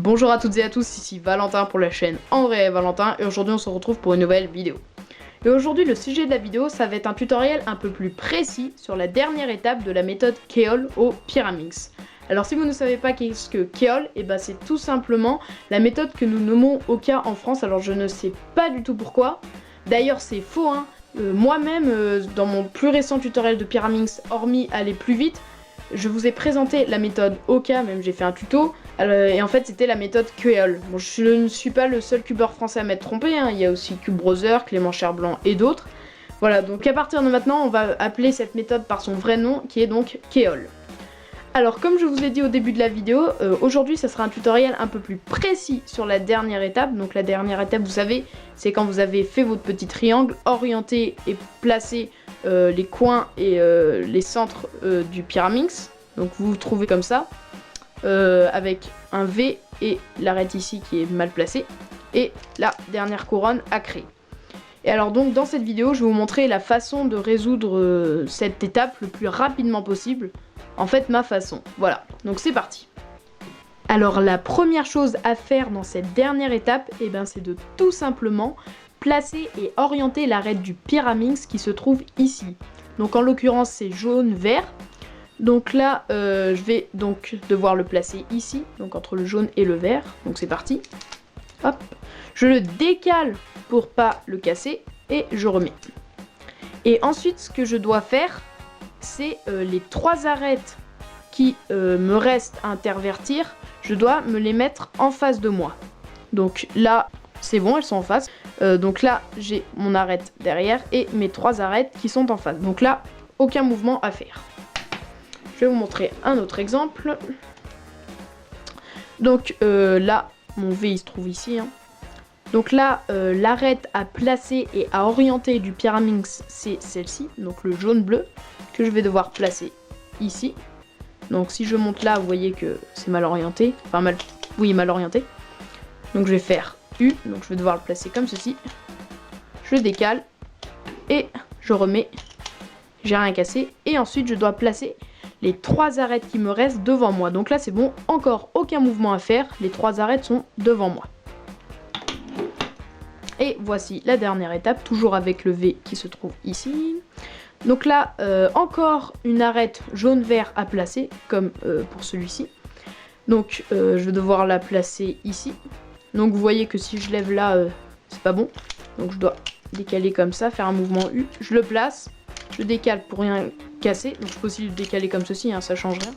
Bonjour à toutes et à tous, ici Valentin pour la chaîne André et Valentin et aujourd'hui on se retrouve pour une nouvelle vidéo. Et aujourd'hui le sujet de la vidéo ça va être un tutoriel un peu plus précis sur la dernière étape de la méthode Keol au Pyraminx. Alors si vous ne savez pas qu'est-ce que Keol, et ben c'est tout simplement la méthode que nous nommons Oka en France, alors je ne sais pas du tout pourquoi. D'ailleurs c'est faux hein, moi-même dans mon plus récent tutoriel de Pyraminx, hormis aller plus vite, je vous ai présenté la méthode Oka, même j'ai fait un tuto, et en fait c'était la méthode Keol. Bon, je ne suis pas le seul cubeur français à m'être trompé, hein. Il y a aussi CubeBrowser, Clément Cherblanc et d'autres. Voilà, donc à partir de maintenant on va appeler cette méthode par son vrai nom qui est donc Keol. Alors comme je vous ai dit au début de la vidéo, aujourd'hui ça sera un tutoriel un peu plus précis sur la dernière étape. Donc la dernière étape vous savez, c'est quand vous avez fait votre petit triangle, orienté et placé les coins et les centres du Pyraminx. Donc vous vous trouvez comme ça, avec un V et l'arête ici qui est mal placée, et la dernière couronne à créer. Et alors donc dans cette vidéo je vais vous montrer la façon de résoudre cette étape le plus rapidement possible. En fait ma façon, voilà, donc c'est parti. Alors la première chose à faire dans cette dernière étape, eh ben, c'est de tout simplement placer et orienter l'arête du Pyraminx qui se trouve ici. Donc en l'occurrence c'est jaune-vert. Donc là je vais donc devoir le placer ici, donc entre le jaune et le vert, donc c'est parti. Hop, je le décale pour pas le casser et je remets. Et ensuite ce que je dois faire, c'est les trois arêtes qui me restent à intervertir, je dois me les mettre en face de moi. Donc là, c'est bon, elles sont en face. Donc là, j'ai mon arête derrière et mes trois arêtes qui sont en face. Donc là, aucun mouvement à faire. Je vais vous montrer un autre exemple. Donc là, mon V il se trouve ici. Hein. Donc là, l'arête à placer et à orienter du Pyraminx, c'est celle-ci, donc le jaune-bleu, que je vais devoir placer ici. Donc si je monte là, vous voyez que c'est mal orienté, enfin mal orienté. Donc je vais faire U, donc je vais devoir le placer comme ceci. Je décale et je remets, j'ai rien cassé. Et ensuite je dois placer les trois arêtes qui me restent devant moi. Donc là c'est bon, encore aucun mouvement à faire, les trois arêtes sont devant moi. Et voici la dernière étape, toujours avec le V qui se trouve ici. Donc là, encore une arête jaune-vert à placer, comme pour celui-ci. Donc je vais devoir la placer ici. Donc vous voyez que si je lève là, c'est pas bon. Donc je dois décaler comme ça, faire un mouvement U. Je le place, je décale pour rien casser. Donc je peux aussi le décaler comme ceci, hein, ça change rien.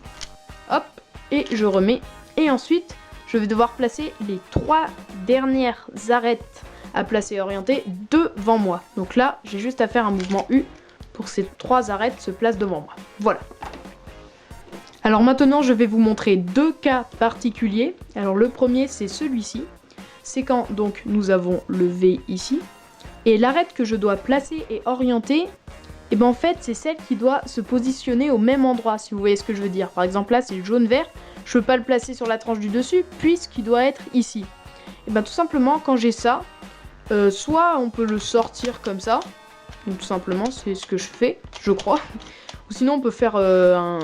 Hop, et je remets. Et ensuite, je vais devoir placer les trois dernières arêtes à placer et orienter devant moi. Donc là, j'ai juste à faire un mouvement U pour que ces trois arêtes se placent devant moi. Voilà. Alors maintenant, je vais vous montrer deux cas particuliers. Alors le premier, c'est celui-ci. C'est quand donc nous avons le V ici. Et l'arête que je dois placer et orienter, et ben en fait, c'est celle qui doit se positionner au même endroit, si vous voyez ce que je veux dire. Par exemple, là, c'est le jaune-vert. Je ne peux pas le placer sur la tranche du dessus, puisqu'il doit être ici. Et ben tout simplement, quand j'ai ça, soit on peut le sortir comme ça, donc tout simplement c'est ce que je fais, je crois, ou sinon on peut faire un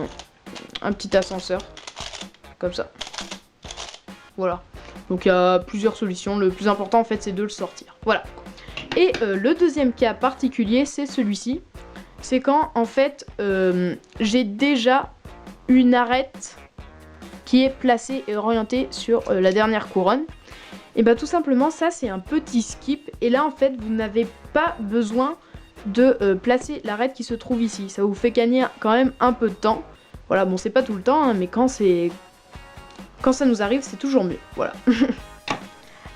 petit ascenseur, comme ça, voilà. Donc il y a plusieurs solutions, le plus important en fait c'est de le sortir, voilà. Et le deuxième cas particulier c'est celui-ci, c'est quand en fait j'ai déjà une arête qui est placée et orientée sur la dernière couronne. Et bah tout simplement ça c'est un petit skip et là en fait vous n'avez pas besoin de placer l'arête qui se trouve ici. Ça vous fait gagner quand même un peu de temps. Voilà, bon c'est pas tout le temps hein, mais quand ça nous arrive c'est toujours mieux. Voilà.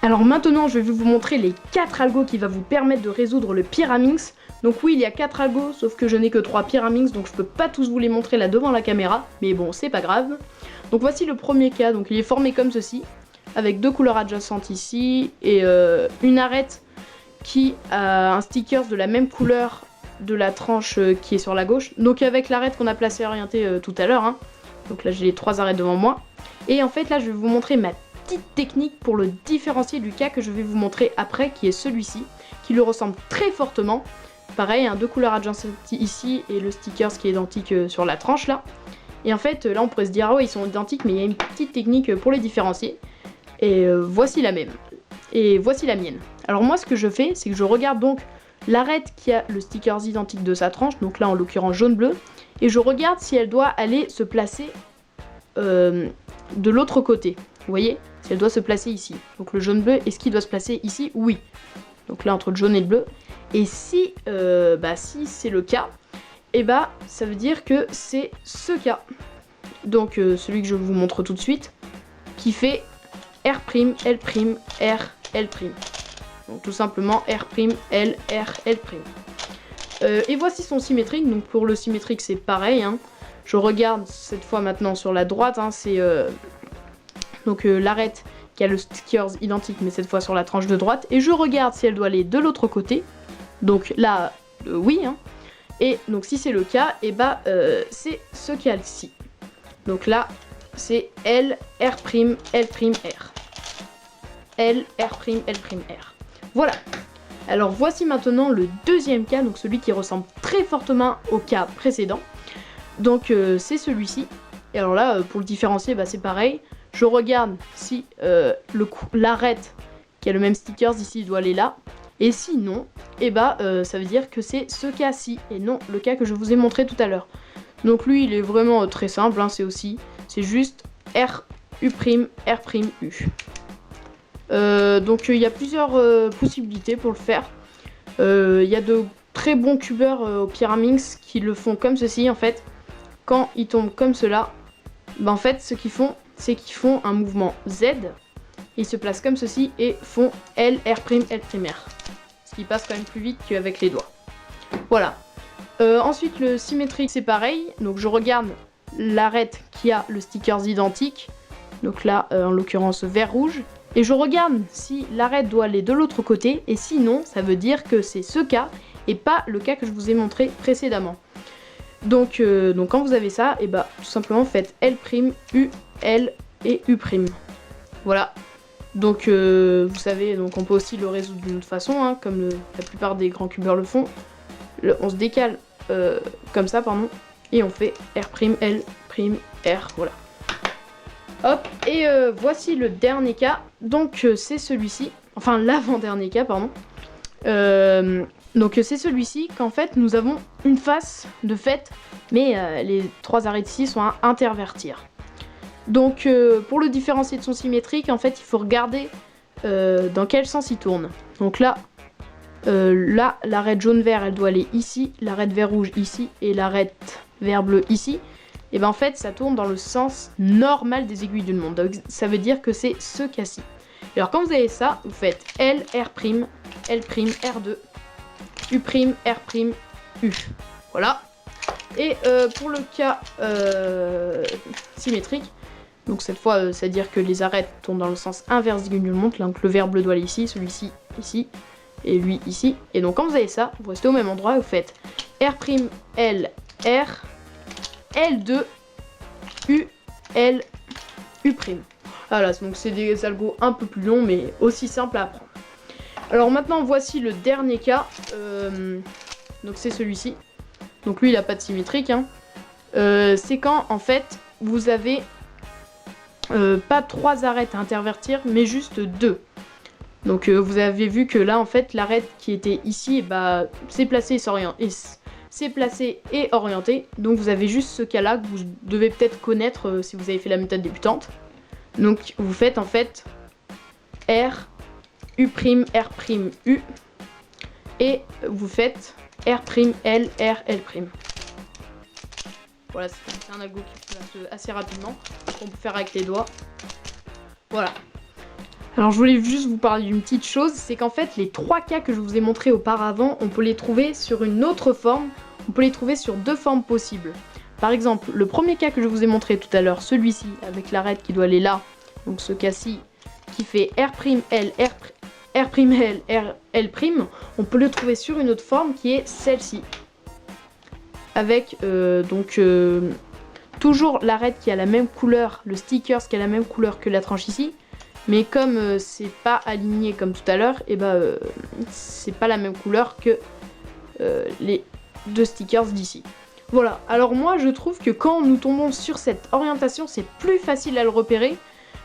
Alors maintenant je vais vous montrer les 4 algos qui vont vous permettre de résoudre le Pyraminx. Donc oui il y a 4 algos sauf que je n'ai que 3 Pyraminx donc je peux pas tous vous les montrer là devant la caméra. Mais bon c'est pas grave. Donc voici le premier cas, donc il est formé comme ceci. Avec deux couleurs adjacentes ici et une arête qui a un sticker de la même couleur de la tranche qui est sur la gauche. Donc avec l'arête qu'on a placée et orientée tout à l'heure. Hein. Donc là j'ai les trois arêtes devant moi. Et en fait là je vais vous montrer ma petite technique pour le différencier du cas que je vais vous montrer après qui est celui-ci. Qui lui ressemble très fortement. Pareil, hein, deux couleurs adjacentes ici et le sticker qui est identique sur la tranche là. Et en fait là on pourrait se dire ah ouais ils sont identiques mais il y a une petite technique pour les différencier. Et voici la même. Et voici la mienne. Alors moi ce que je fais, c'est que je regarde donc l'arête qui a le stickers identique de sa tranche, donc là en l'occurrence jaune-bleu, et je regarde si elle doit aller se placer de l'autre côté. Vous voyez? Si elle doit se placer ici. Donc le jaune-bleu, est-ce qu'il doit se placer ici? Oui. Donc là entre le jaune et le bleu. Et si, si c'est le cas, et ça veut dire que c'est ce cas. Donc celui que je vous montre tout de suite, qui fait R', L', R, L'. Donc tout simplement R', L, R, L'. Et voici son symétrique. Donc pour le symétrique c'est pareil. Hein. Je regarde cette fois maintenant sur la droite. Hein, c'est l'arête qui a le stickers identique mais cette fois sur la tranche de droite. Et je regarde si elle doit aller de l'autre côté. Donc là, oui. Hein. Et donc si c'est le cas, c'est ce cas-ci. Donc là, c'est L, R', L', R. L, R', L', R. Voilà. Alors voici maintenant le deuxième cas, donc celui qui ressemble très fortement au cas précédent. Donc c'est celui-ci. Et alors là, pour le différencier, c'est pareil. Je regarde si l'arête qui a le même stickers ici doit aller là. Et sinon, ça veut dire que c'est ce cas-ci et non le cas que je vous ai montré tout à l'heure. Donc lui, il est vraiment très simple, hein, c'est juste R, U', R', U. Donc il y a plusieurs possibilités pour le faire. Il y a de très bons cubeurs au Pyraminx qui le font comme ceci en fait. Quand ils tombent comme cela, en fait ce qu'ils font, c'est qu'ils font un mouvement Z. Ils se placent comme ceci et font L, R', L', R. Ce qui passe quand même plus vite qu'avec les doigts. Voilà. Ensuite le symétrique c'est pareil. Donc je regarde l'arête qui a le stickers identique. Donc là en l'occurrence vert-rouge. Et je regarde si l'arête doit aller de l'autre côté. Et sinon ça veut dire que c'est ce cas et pas le cas que je vous ai montré précédemment. Donc quand vous avez ça, tout simplement faites L', U, L et U'. Voilà. Donc vous savez, donc on peut aussi le résoudre d'une autre façon, hein, comme la plupart des grands cubeurs le font. On se décale comme ça, pardon, et on fait R', L', R, voilà. Hop, et voici le dernier cas, donc c'est celui-ci, enfin l'avant-dernier cas, pardon. Donc c'est celui-ci qu'en fait nous avons une face de fait, mais les trois arêtes ici sont à intervertir. Donc pour le différencier de son symétrique, en fait il faut regarder dans quel sens il tourne. Donc là, l'arête jaune-vert elle doit aller ici, l'arête vert-rouge ici et l'arête vert-bleu ici. Et en fait ça tourne dans le sens normal des aiguilles d'une montre. Donc ça veut dire que c'est ce cas-ci. Alors quand vous avez ça, vous faites L, R', L', R2, U', R', U. Voilà. Et pour le cas symétrique, donc cette fois, c'est-à-dire que les arêtes tournent dans le sens inverse des aiguilles d'une montre. Donc le vert bleu doit aller ici, celui-ci ici, et lui ici. Et donc quand vous avez ça, vous restez au même endroit et vous faites R', L, R, L2, U, L, U'. Voilà, donc c'est des algos un peu plus longs, mais aussi simples à apprendre. Alors maintenant, voici le dernier cas. Donc c'est celui-ci. Donc lui, il n'a pas de symétrique. Hein. C'est quand, en fait, vous avez pas 3 arêtes à intervertir, mais juste 2. Donc vous avez vu que là, en fait, l'arête qui était ici, s'est placée et orientée. Donc vous avez juste ce cas-là que vous devez peut-être connaître si vous avez fait la méthode débutante. Donc vous faites en fait R, U', R', U, et vous faites R', L, R, L'. Voilà, c'est un algo qui se passe assez rapidement, qu'on peut faire avec les doigts. Voilà. Alors je voulais juste vous parler d'une petite chose, c'est qu'en fait les 3 cas que je vous ai montrés auparavant, on peut les trouver sur une autre forme, on peut les trouver sur 2 formes possibles. Par exemple, le premier cas que je vous ai montré tout à l'heure, celui-ci, avec l'arête qui doit aller là, donc ce cas-ci, qui fait R', L, R', L, R, L', on peut le trouver sur une autre forme qui est celle-ci. Avec toujours l'arête qui a la même couleur, le stickers qui a la même couleur que la tranche ici, mais comme c'est pas aligné comme tout à l'heure, c'est pas la même couleur que les 2 stickers d'ici. Voilà, alors moi je trouve que quand nous tombons sur cette orientation, c'est plus facile à le repérer,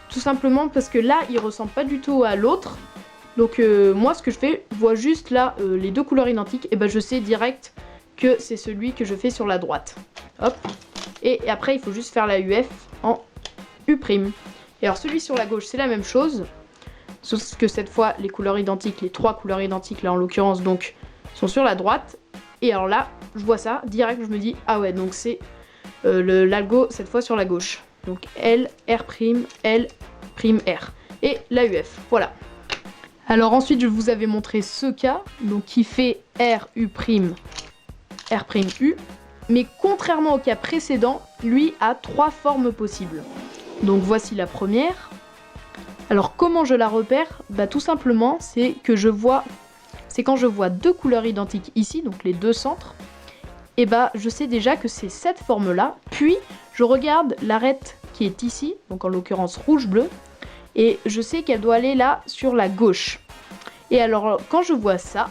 tout tout simplement parce que là il ressemble pas du tout à l'autre. Donc moi ce que je fais, je vois juste là les deux couleurs identiques, et ben je sais direct que c'est celui que je fais sur la droite. Hop. Et après il faut juste faire la UF en U'. Et alors celui sur la gauche c'est la même chose, sauf que cette fois les couleurs identiques, les trois couleurs identiques là en l'occurrence donc, sont sur la droite. Et alors là je vois ça, direct je me dis ah ouais donc c'est l'algo cette fois sur la gauche. Donc L, R', L', R. Et la UF, voilà. Alors ensuite je vous avais montré ce cas, donc qui fait R, U', R', U. Mais contrairement au cas précédent, lui a trois formes possibles. Donc voici la première. Alors comment je la repère? Bah tout simplement c'est que c'est quand je vois deux couleurs identiques ici, donc les deux centres, et bah je sais déjà que c'est cette forme là, puis je regarde l'arête qui est ici, donc en l'occurr'ence rouge-bleu, et je sais qu'elle doit aller là sur la gauche. Et alors quand je vois ça,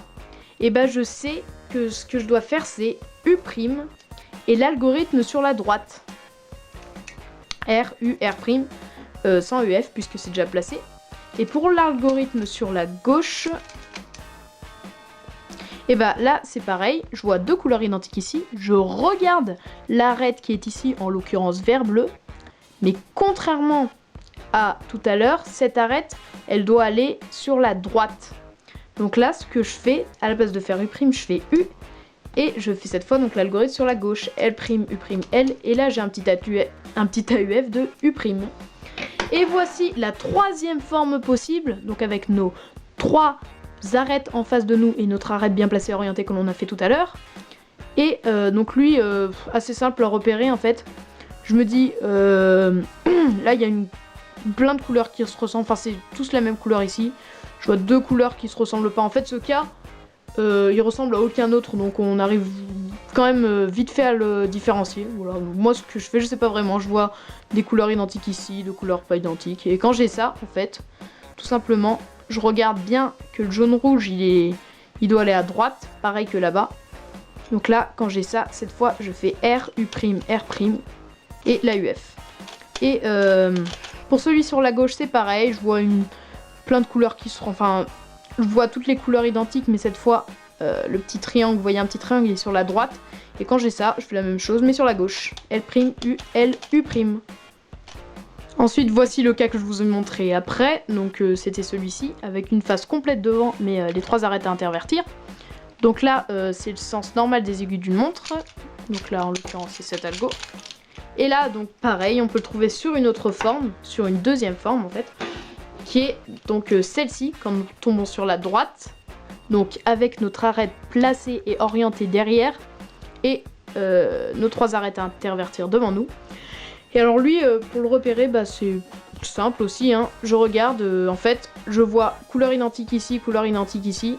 et bah je sais que ce que je dois faire c'est U' et l'algorithme sur la droite. R, U, R', sans UF puisque c'est déjà placé. Et pour l'algorithme sur la gauche, et bah là c'est pareil, je vois deux couleurs identiques ici, je regarde l'arête qui est ici, en l'occurrence vert-bleu, mais contrairement à tout à l'heure, cette arête, elle doit aller sur la droite. Donc là ce que je fais, à la place de faire U', je fais U, et je fais cette fois donc l'algorithme sur la gauche, L', U', L, et là j'ai un petit AUF de U'. Et voici la troisième forme possible, donc avec nos trois arêtes en face de nous et notre arête bien placée orientée comme on a fait tout à l'heure. Et donc lui, assez simple à repérer en fait. Je me dis, là il y a plein de couleurs qui se ressemblent, enfin c'est tous la même couleur ici. Je vois deux couleurs qui se ressemblent pas. En fait ce cas, il ressemble à aucun autre, donc on arrive quand même vite fait à le différencier. Voilà. Donc moi ce que je fais, je sais pas vraiment, je vois des couleurs identiques ici, de couleurs pas identiques. Et quand j'ai ça, en fait, tout simplement, je regarde bien que le jaune-rouge, il doit aller à droite, pareil que là-bas. Donc là, quand j'ai ça, cette fois, je fais R, U', R' et la UF. Et pour celui sur la gauche, c'est pareil, je vois plein de couleurs qui seront... Enfin, je vois toutes les couleurs identiques, mais cette fois, le petit triangle, vous voyez un petit triangle, il est sur la droite. Et quand j'ai ça, je fais la même chose, mais sur la gauche. L', U, L, U'. Ensuite, voici le cas que je vous ai montré après. Donc c'était celui-ci, avec une face complète devant, mais les trois arêtes à intervertir. Donc là, c'est le sens normal des aiguilles d'une montre. Donc là, en l'occurrence, c'est cet algo. Et là, donc pareil, on peut le trouver sur une autre forme, sur une deuxième forme en fait, qui est donc celle-ci, quand nous tombons sur la droite. Donc avec notre arête placée et orientée derrière, et nos trois arêtes à intervertir devant nous. Et alors lui, pour le repérer, bah, c'est simple aussi, hein. Je regarde, en fait, je vois couleur identique ici, couleur identique ici.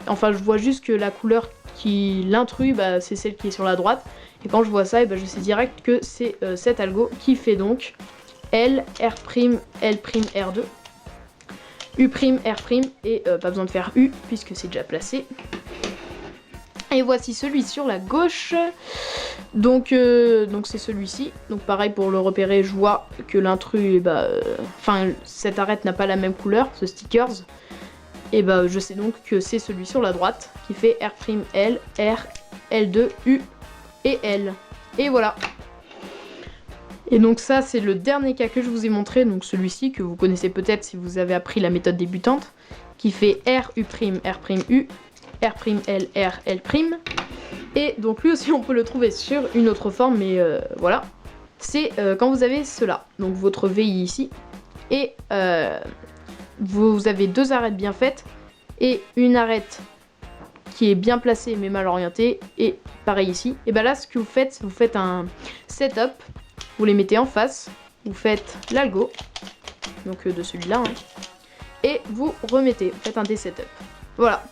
Enfin, je vois juste que la couleur qui l'intruse, bah, c'est celle qui est sur la droite. Et quand je vois ça, et bah, je sais direct que c'est cet algo qui fait donc L, R', L', R2. U', R', et pas besoin de faire U, puisque c'est déjà placé. Et voici celui sur la gauche, donc c'est celui-ci. Donc pareil, pour le repérer, je vois que l'intrus, enfin cette arête n'a pas la même couleur, ce stickers. Et bah je sais donc que c'est celui sur la droite qui fait R', L, R, L2, U et L. Et voilà. Et donc ça c'est le dernier cas que je vous ai montré, donc celui-ci que vous connaissez peut-être si vous avez appris la méthode débutante, qui fait R, U', R', U. R', L, R, L'. Et donc lui aussi on peut le trouver sur une autre forme, mais voilà. C'est quand vous avez cela, donc votre VI ici, et vous avez deux arêtes bien faites, et une arête qui est bien placée mais mal orientée, et pareil ici. Et ben là ce que vous faites un setup, vous les mettez en face, vous faites l'algo, donc de celui-là, hein, et vous remettez, vous faites un D-setup. Voilà.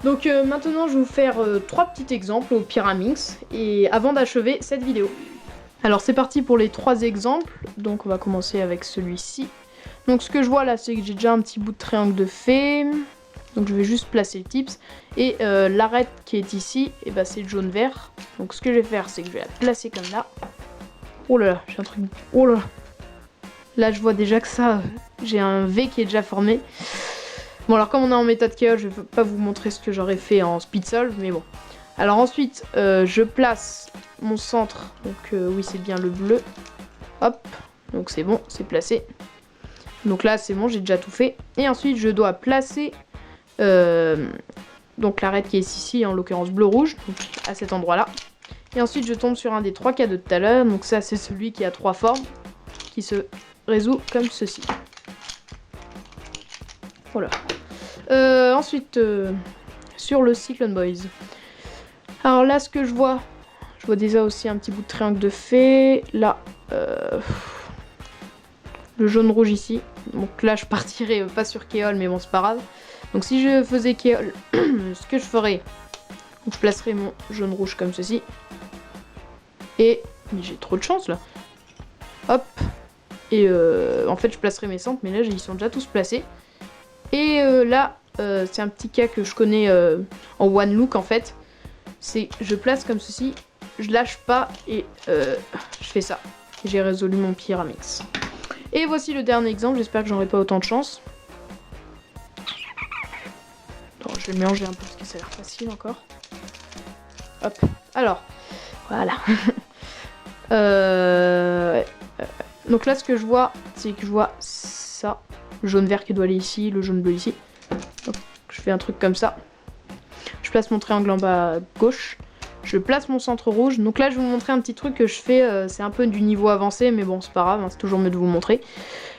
Donc maintenant je vais vous faire trois petits exemples au Pyraminx et avant d'achever cette vidéo. Alors c'est parti pour les trois exemples, donc on va commencer avec celui-ci. Donc ce que je vois là c'est que j'ai déjà un petit bout de triangle de fait, donc je vais juste placer le tips. Et l'arête qui est ici, et bah, c'est le jaune-vert. Donc ce que je vais faire c'est que je vais la placer comme là. Oh là là, j'ai un truc... Oh là là. Là, je vois déjà que ça, j'ai un V qui est déjà formé. Bon, alors comme on est en méthode chaos, je vais pas vous montrer ce que j'aurais fait en speed solve, mais bon. Alors ensuite, je place mon centre, donc oui, c'est bien le bleu. Hop, donc c'est bon, c'est placé. Donc là, c'est bon, j'ai déjà tout fait. Et ensuite, je dois placer donc l'arête qui est ici, en l'occurrence bleu-rouge, donc à cet endroit-là. Et ensuite, je tombe sur un des 3 cadeaux de tout à l'heure. Donc ça, c'est celui qui a 3 formes, qui se résout comme ceci. Voilà. Ensuite, sur le Cyclone Boys. Alors là, ce que je vois déjà aussi un petit bout de triangle de fée. Là, le jaune-rouge ici. Donc là, je partirais pas sur Keol, mais bon, c'est pas grave. Donc si je faisais Keol, ce que je ferais, donc je placerais mon jaune-rouge comme ceci. Et... mais j'ai trop de chance, là. Hop. Et en fait, je placerai mes centres, mais là, ils sont déjà tous placés. Et là, c'est un petit cas que je connais en one look, en fait. C'est je place comme ceci, je lâche pas et je fais ça. J'ai résolu mon Pyraminx. Et voici le dernier exemple, j'espère que j'aurai pas autant de chance. Attends, je vais mélanger un peu parce que ça a l'air facile encore. Hop, alors, voilà. Donc là, ce que je vois, c'est que je vois ça. Le jaune-vert qui doit aller ici, le jaune-bleu ici. Donc, je fais un truc comme ça. Je place mon triangle en bas à gauche. Je place mon centre rouge. Donc là, je vais vous montrer un petit truc que je fais. C'est un peu du niveau avancé, mais bon, c'est pas grave, hein, c'est toujours mieux de vous montrer.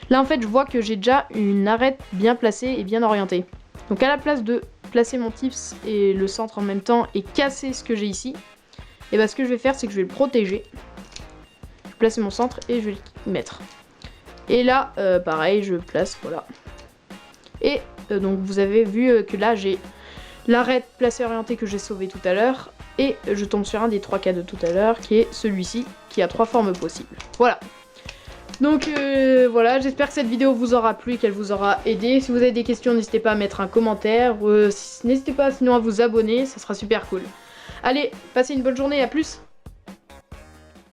Là, en fait, je vois que j'ai déjà une arête bien placée et bien orientée. Donc à la place de placer mon tips et le centre en même temps et casser ce que j'ai ici, et ben ce que je vais faire, c'est que je vais le protéger. Je vais placer mon centre et je vais le mettre. Et là, pareil, je place, voilà. Et donc vous avez vu que là, j'ai l'arête placée orientée que j'ai sauvé tout à l'heure. Et je tombe sur un des 3 cas de tout à l'heure, qui est celui-ci, qui a 3 formes possibles. Voilà. Donc voilà, j'espère que cette vidéo vous aura plu et qu'elle vous aura aidé. Si vous avez des questions, n'hésitez pas à mettre un commentaire. N'hésitez pas sinon à vous abonner, ça sera super cool. Allez, passez une bonne journée, à plus!